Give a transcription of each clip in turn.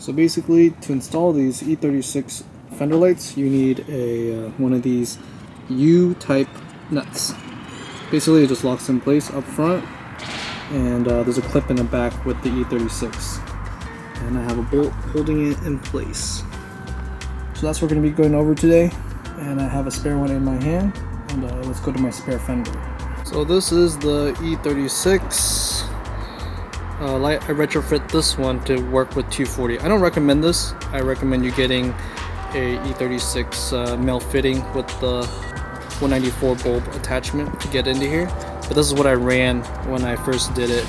So basically, to install these E36 fender lights, you need a one of these U-type nuts. Basically, it just locks in place up front, and there's a clip in the back with the E36. And I have a bolt holding it in place. So that's what we're going to be going over today. And I have a spare one in my hand, and let's go to my spare fender. So this is the E36 light. I retrofit this one to work with 240. I don't recommend this. I recommend you getting a E36 male fitting with the 194 bulb attachment to get into here. But this is what I ran when I first did it.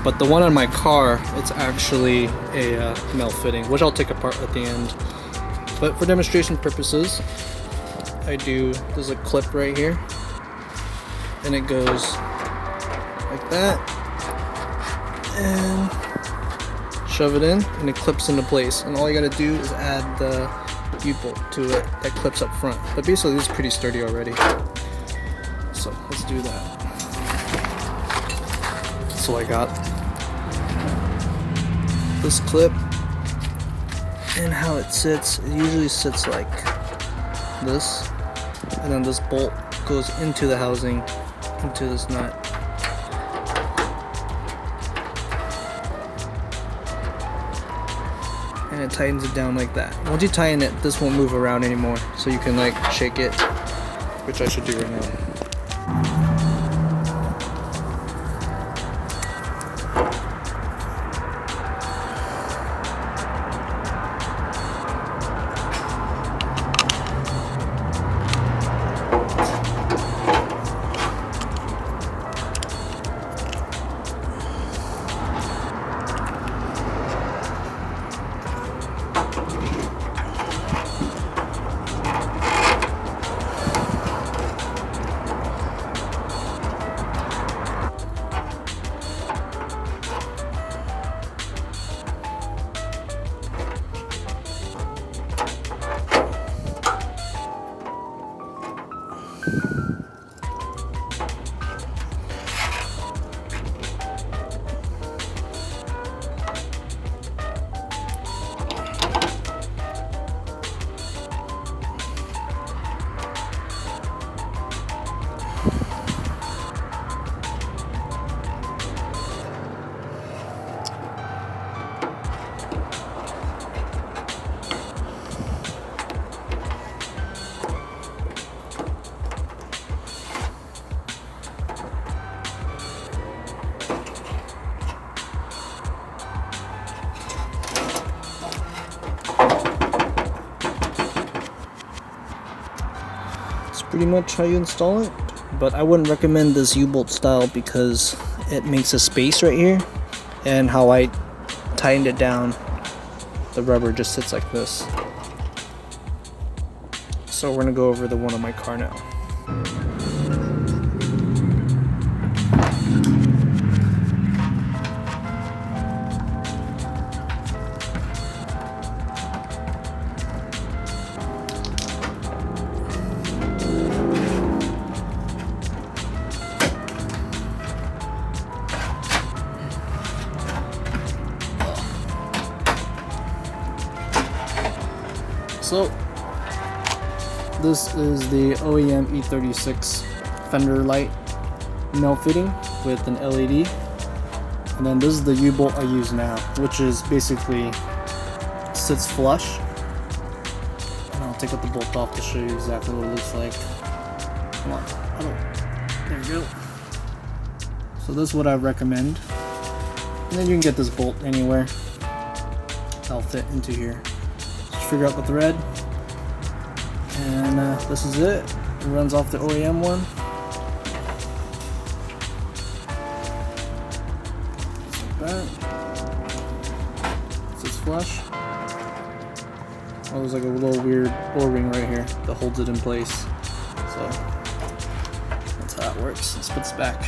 But the one on my car, it's actually a male fitting, which I'll take apart at the end. But for demonstration purposes, there's a clip right here, and it goes like that, and shove it in, and it clips into place. And all you gotta do is add the U-bolt to it that clips up front. But basically, this is pretty sturdy already. So let's do that. So I got this clip, and how it sits, it usually sits like this, and then this bolt goes into the housing, into this nut. And it tightens it down like that. Once you tighten it, this won't move around anymore, so you can like shake it, which I should do right now. Pretty much how you install it, but I wouldn't recommend this U-bolt style because it makes a space right here, and how I tightened it down, the rubber just sits like this. So we're gonna go over the one on my car now. So this is the OEM E36 fender light male fitting with an LED, and then this is the U-bolt I use now, which is basically sits flush. And I'll take out the bolt off to show you exactly what it looks like. Come on, there we go. So this is what I recommend, and then you can get this bolt anywhere. That'll fit into here. Figure out the thread, and this is it. It runs off the OEM one. Just like that. Sits flush. Oh, there's like a little weird O-ring right here that holds it in place. So that's how it works. It spits back.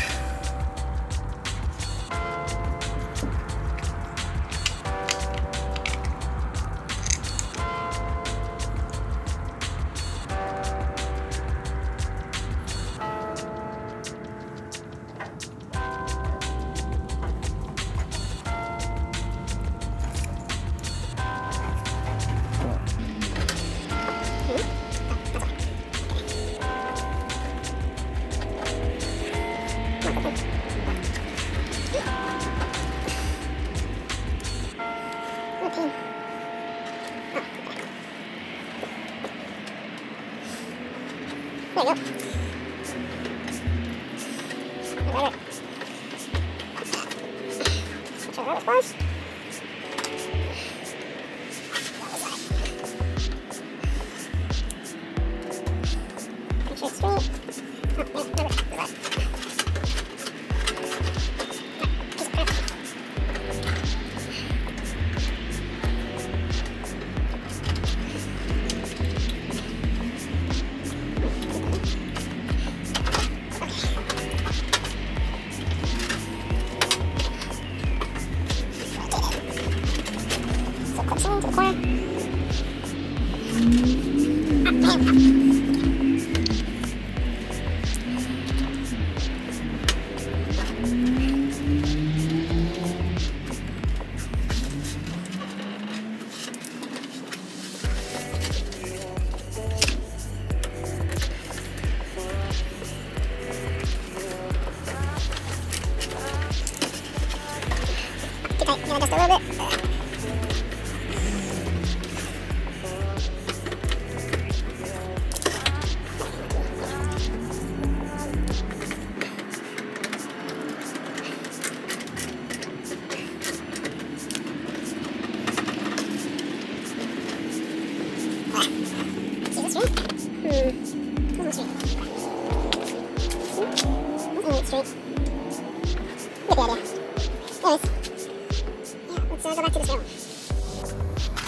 Just a little bit.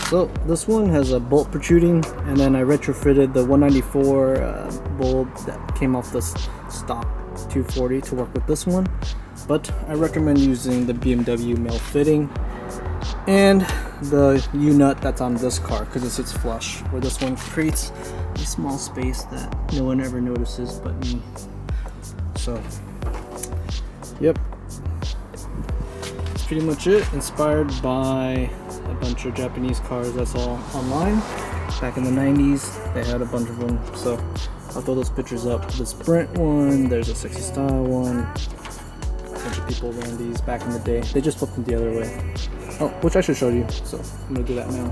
So this one has a bolt protruding, and then I retrofitted the 194 bulb that came off the stock 240 to work with this one. But I recommend using the BMW male fitting and the U-nut that's on this car because it sits flush, where this one creates a small space that no one ever notices but me. So, yep. That's pretty much it. Inspired by a bunch of Japanese cars I saw online back in the 90s. They had a bunch of them, so I'll throw those pictures up. The Sprint one, there's a 60 style one. A bunch of people ran these back in the day. They just flipped them the other way. Oh, which I should show you, so I'm gonna do that now.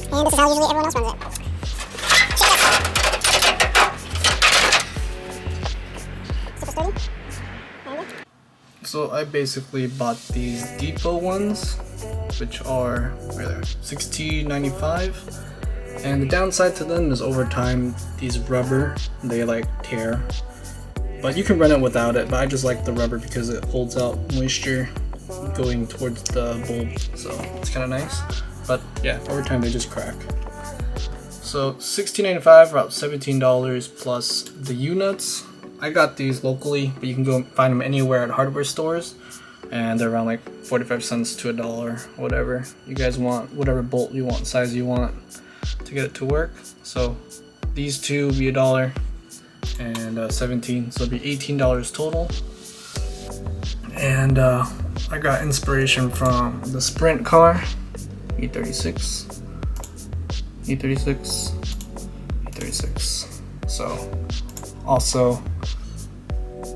And this is how usually everyone else runs it. Super sturdy. So I basically bought these depot ones, which are right there, $16.95. And the downside to them is over time, these rubber, they like tear. But you can run it without it, but I just like the rubber because it holds out moisture going towards the bulb, so it's kind of nice. But yeah, over time they just crack. So $16.95, about $17 plus the U-nuts. I got these locally, but you can go find them anywhere at hardware stores, and they're around like 45 cents to $1, whatever you guys want, whatever bolt you want, size you want to get it to work. So these two will be $1 and 17, so it'll be $18 total. And I got inspiration from the Sprint car, E36, E36, E36. So also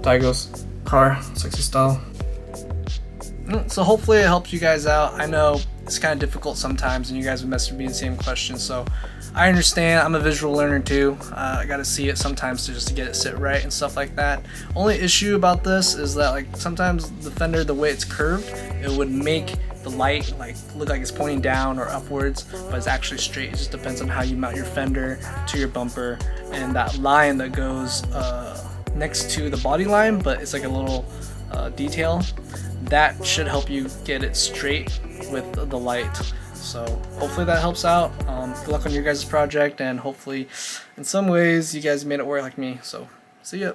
Daigo's car, 60 style. So hopefully it helps you guys out. I know it's kind of difficult sometimes, and you guys have messaged me the same question, so I understand. I'm a visual learner too. I gotta see it sometimes just to get it sit right and stuff like that. Only issue about this is that like sometimes the fender, the way it's curved, it would make the light like look like it's pointing down or upwards, but it's actually straight. It just depends on how you mount your fender to your bumper, and that line that goes next to the body line, but it's like a little detail that should help you get it straight with the light. So hopefully that helps out. Good luck on your guys' project, and hopefully in some ways you guys made it work like me. So see ya.